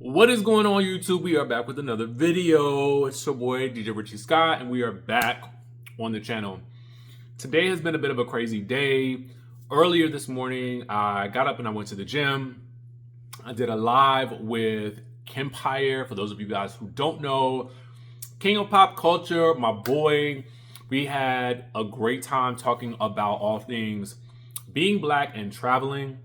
What is going on, YouTube? We are back with another video. It's your boy DJ Richie Skye, and we are back on the channel. Today has been a bit of a crazy day. Earlier this morning, I got up and I went to the gym. I did a live with Kempire. For those of you guys who don't know, King of Pop Culture, my boy. We had a great time talking about all things being Black and traveling.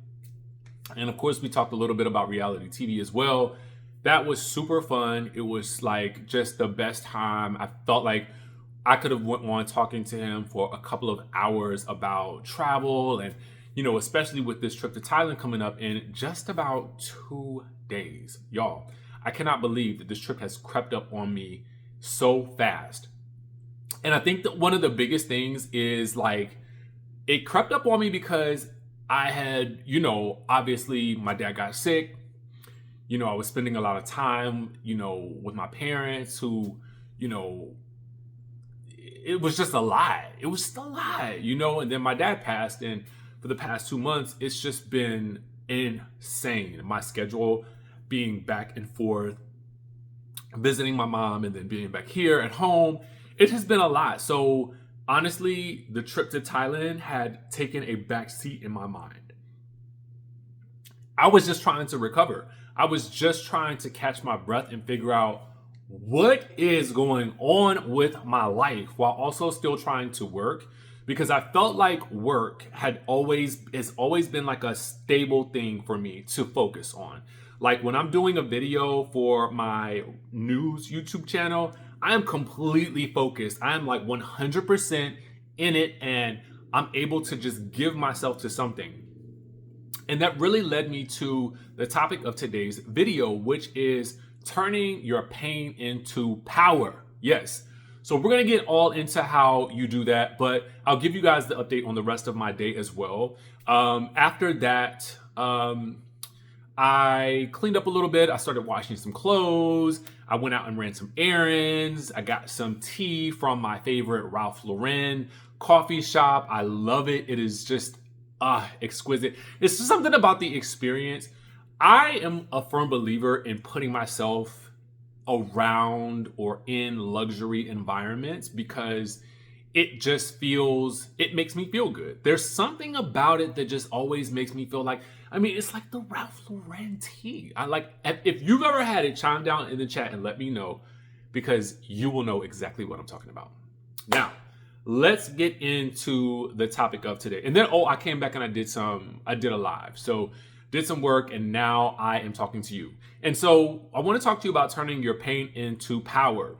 And of course, we talked a little bit about reality TV as well. That was super fun. It was like just the best time. I felt like I could have went on talking to him for a couple of hours about travel and, especially with this trip to Thailand coming up in just about 2 days. Y'all, I cannot believe that this trip has crept up on me so fast. And I think that one of the biggest things is like, it crept up on me because I had, obviously my dad got sick. I was spending a lot of time, with my parents who, it was just a lot. It was just a lot, and then my dad passed. And for the past 2 months, it's just been insane. My schedule being back and forth, visiting my mom and then being back here at home. It has been a lot. So honestly, the trip to Thailand had taken a back seat in my mind. I was just trying to recover. I was just trying to catch my breath and figure out what is going on with my life while also still trying to work, because I felt like work has always been like a stable thing for me to focus on. Like when I'm doing a video for my news YouTube channel, I am completely focused. I am like 100% in it, and I'm able to just give myself to something. And that really led me to the topic of today's video, which is turning your pain into power. Yes. So we're going to get all into how you do that, but I'll give you guys the update on the rest of my day as well. After that, I cleaned up a little bit. I started washing some clothes. I went out and ran some errands. I got some tea from my favorite Ralph Lauren coffee shop. I love it. It is just exquisite. It's just something about the experience. I am a firm believer in putting myself around or in luxury environments because it makes me feel good. There's something about it that just always makes me feel like, it's like the Ralph Lauren tea. If you've ever had it, chime down in the chat and let me know, because you will know exactly what I'm talking about. Now, let's get into the topic of today. And then, I came back and I did a live. So did some work, and now I am talking to you. And so I want to talk to you about turning your pain into power.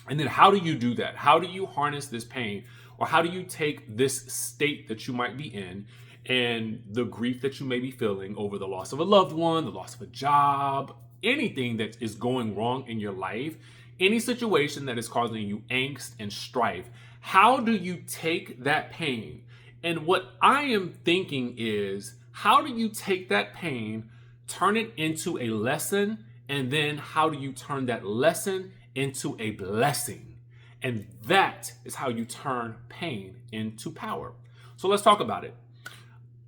And then how do you do that? How do you harness this pain? Or how do you take this state that you might be in and the grief that you may be feeling over the loss of a loved one, the loss of a job, anything that is going wrong in your life, any situation that is causing you angst and strife? How do you take that pain? And what I am thinking is, how do you take that pain, turn it into a lesson, and then how do you turn that lesson into a blessing? And that is how you turn pain into power. So let's talk about it.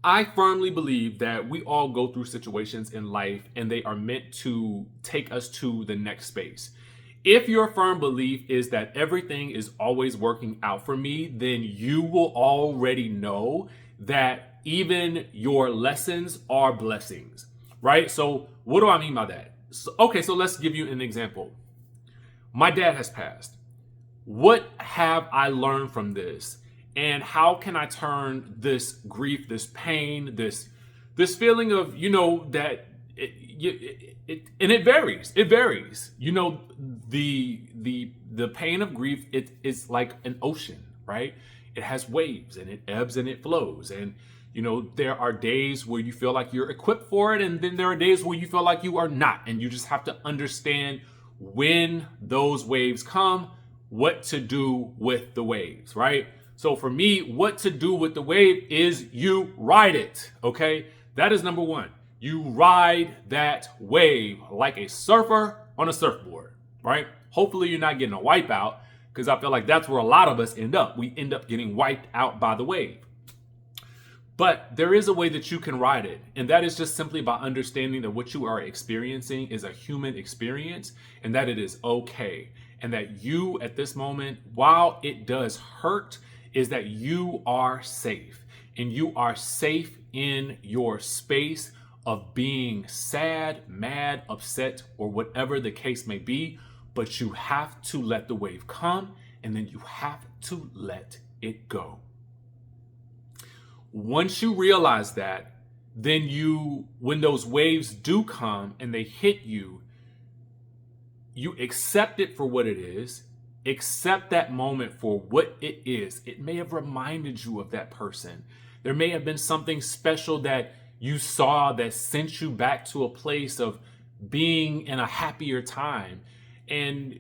I firmly believe that we all go through situations in life, and they are meant to take us to the next space. If your firm belief is that everything is always working out for me, then you will already know that even your lessons are blessings, right? So what do I mean by that? So let's give you an example. My dad has passed. What have I learned from this? And how can I turn this grief, this pain, this feeling of, that it varies. It varies. The pain of grief, it is like an ocean, right? It has waves and it ebbs and it flows. And, there are days where you feel like you're equipped for it. And then there are days where you feel like you are not. And you just have to understand when those waves come, what to do with the waves, right? So for me, what to do with the wave is you ride it, okay? That is number one. You ride that wave like a surfer on a surfboard, right? Hopefully you're not getting a wipeout, because I feel like that's where a lot of us end up. We end up getting wiped out by the wave. But there is a way that you can ride it. And that is just simply by understanding that what you are experiencing is a human experience and that it is okay. And that you at this moment, while it does hurt, is that you are safe. And you are safe in your space of being sad, mad, upset, or whatever the case may be. But you have to let the wave come and then you have to let it go. Once you realize that, then when those waves do come and they hit you, you accept it for what it is, accept that moment for what it is. It may have reminded you of that person. There may have been something special that you saw that sent you back to a place of being in a happier time. And,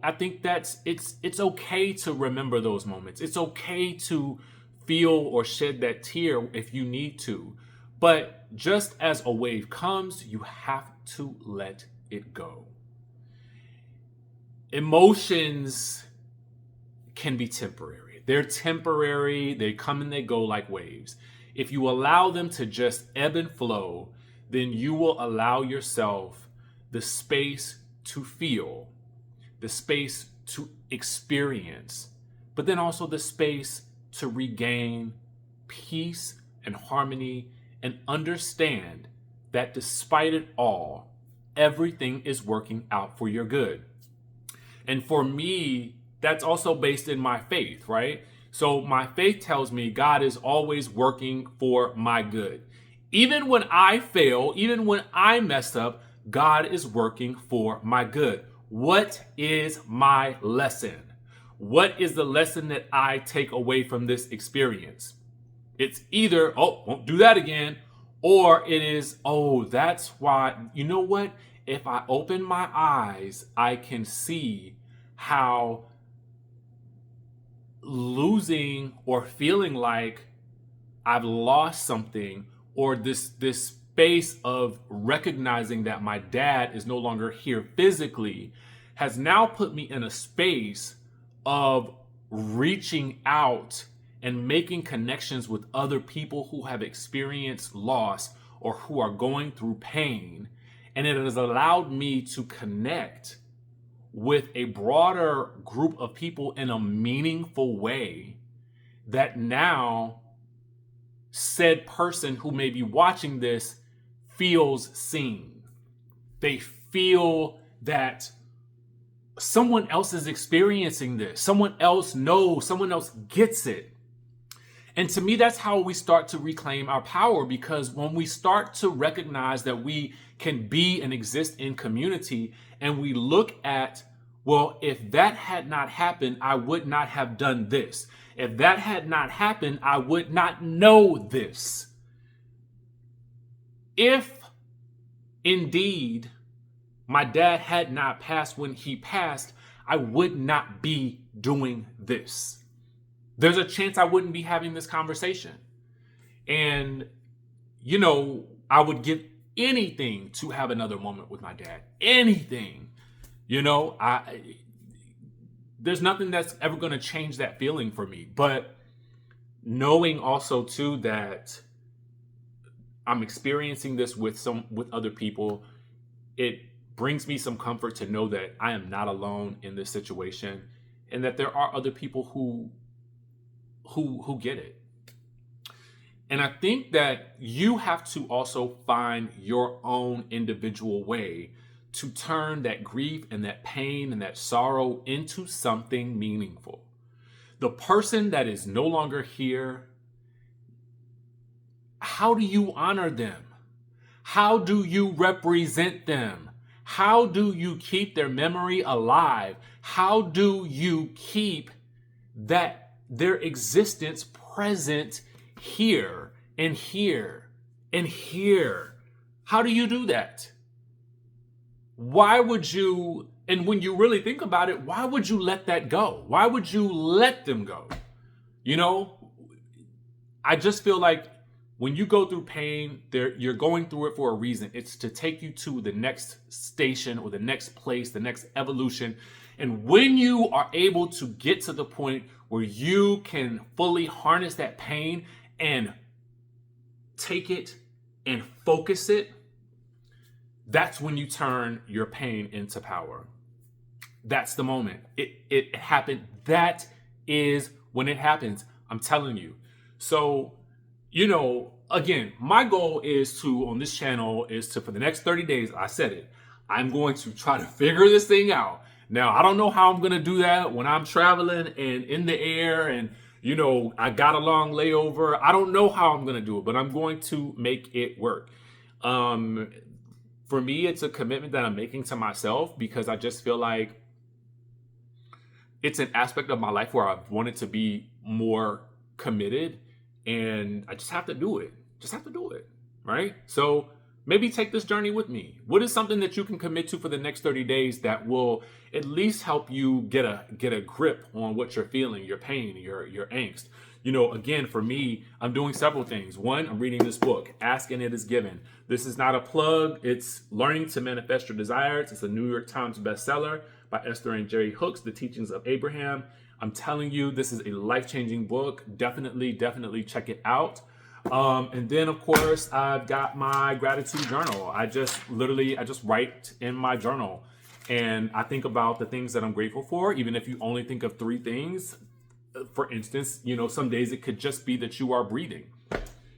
I think it's okay to remember those moments. It's okay to feel or shed that tear if you need to. But just as a wave comes, you have to let it go. Emotions can be temporary. They're temporary. They come and they go like waves. If you allow them to just ebb and flow, then you will allow yourself the space to feel, the space to experience, but then also the space to regain peace and harmony and understand that despite it all, everything is working out for your good. And for me, that's also based in my faith, right? So my faith tells me God is always working for my good. Even when I fail, even when I mess up, God is working for my good. What is my lesson? What is the lesson that I take away from this experience? It's either, won't do that again, or it is, that's why, you know what? If I open my eyes, I can see how losing or feeling like I've lost something, or this space of recognizing that my dad is no longer here physically has now put me in a space of reaching out and making connections with other people who have experienced loss or who are going through pain. And it has allowed me to connect with a broader group of people in a meaningful way that now said person who may be watching this feels seen. They feel that someone else is experiencing this. Someone else knows, someone else gets it. And to me, that's how we start to reclaim our power, because when we start to recognize that we can be and exist in community, and we look at, well, if that had not happened, I would not have done this. If that had not happened, I would not know this. If indeed my dad had not passed when he passed, I would not be doing this. There's a chance I wouldn't be having this conversation. And, I would give anything to have another moment with my dad. Anything. There's nothing that's ever going to change that feeling for me. But knowing also, too, that I'm experiencing this with other people, it brings me some comfort to know that I am not alone in this situation, and that there are other people who get it. And I think that you have to also find your own individual way to turn that grief and that pain and that sorrow into something meaningful. The person that is no longer here, how do you honor them? How do you represent them? How do you keep their memory alive? How do you keep their existence present here and here and here? How do you do that? Why would you, and when you really think about it, why would you let that go? Why would you let them go? I just feel like when you go through pain, you're going through it for a reason. It's to take you to the next station or the next place, the next evolution. And when you are able to get to the point where you can fully harness that pain and take it and focus it, that's when you turn your pain into power. That's the moment. It happened. That is when it happens. I'm telling you. So, again, my goal is to, on this channel, is to, for the next 30 days, I said it, I'm going to try to figure this thing out. Now, I don't know how I'm going to do that when I'm traveling and in the air and, I got a long layover. I don't know how I'm going to do it, but I'm going to make it work. For me, it's a commitment that I'm making to myself because I just feel like it's an aspect of my life where I've wanted to be more committed, and I just have to do it. Just have to do it, right? So maybe take this journey with me. What is something that you can commit to for the next 30 days that will at least help you get a grip on what you're feeling, your pain, your angst? Again, for me, I'm doing several things. One, I'm reading this book, Ask and It Is Given. This is not a plug. It's Learning to Manifest Your Desires. It's a New York Times bestseller by Esther and Jerry Hooks, The Teachings of Abraham. I'm telling you, this is a life-changing book. Definitely check it out. And then, of course, I've got my gratitude journal. I just write in my journal. And I think about the things that I'm grateful for, even if you only think of 3 things. For instance, some days it could just be that you are breathing.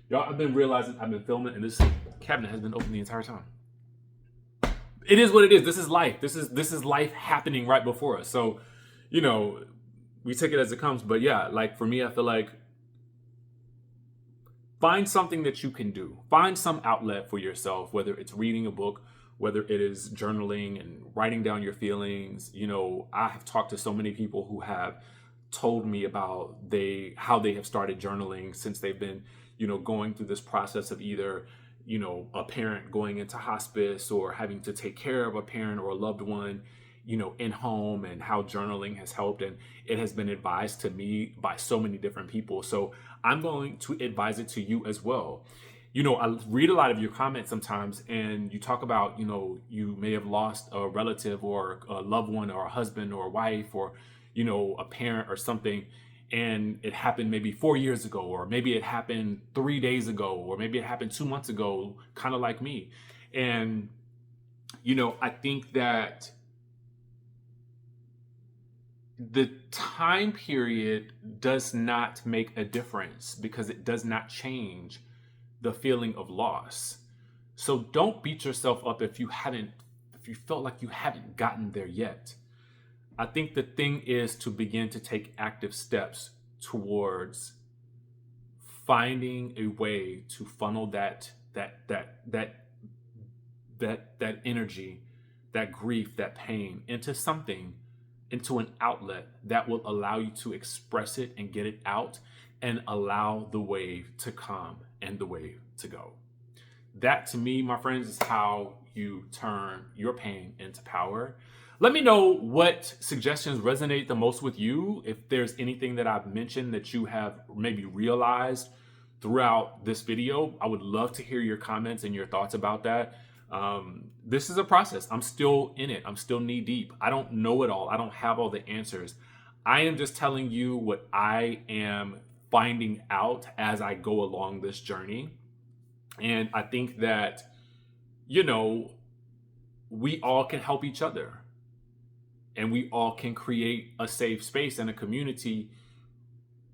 Y'all, I've been realizing I've been filming and this cabinet has been open the entire time. It is what it is. This is life. This is life happening right before us. So, we take it as it comes. But yeah, like for me, I feel like find something that you can do. Find some outlet for yourself, whether it's reading a book, whether it is journaling and writing down your feelings. I have talked to so many people who have told me about how they have started journaling since they've been, going through this process of either, a parent going into hospice or having to take care of a parent or a loved one, in home, and how journaling has helped. And it has been advised to me by so many different people. So I'm going to advise it to you as well. I read a lot of your comments sometimes, and you talk about, you may have lost a relative or a loved one or a husband or a wife or, a parent or something. And it happened maybe 4 years ago, or maybe it happened 3 days ago, or maybe it happened 2 months ago, kind of like me. And, I think that the time period does not make a difference because it does not change the feeling of loss. So don't beat yourself up if you felt like you haven't gotten there yet. I think the thing is to begin to take active steps towards finding a way to funnel that energy, that grief, that pain into an outlet that will allow you to express it and get it out and allow the wave to come and the wave to go. That, to me, my friends, is how you turn your pain into power. Let me know what suggestions resonate the most with you. If there's anything that I've mentioned that you have maybe realized throughout this video, I would love to hear your comments and your thoughts about that. This is a process. I'm still in it. I'm still knee deep. I don't know it all. I don't have all the answers. I am just telling you what I am finding out as I go along this journey. And I think that, we all can help each other, and we all can create a safe space and a community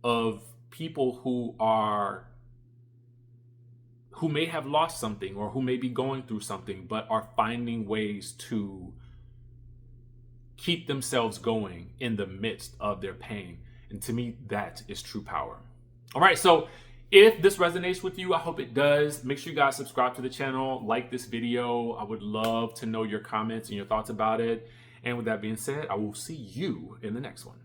of people who may have lost something or who may be going through something, but are finding ways to keep themselves going in the midst of their pain. And to me, that is true power. All right, so if this resonates with you, I hope it does. Make sure you guys subscribe to the channel, like this video. I would love to know your comments and your thoughts about it. And with that being said, I will see you in the next one.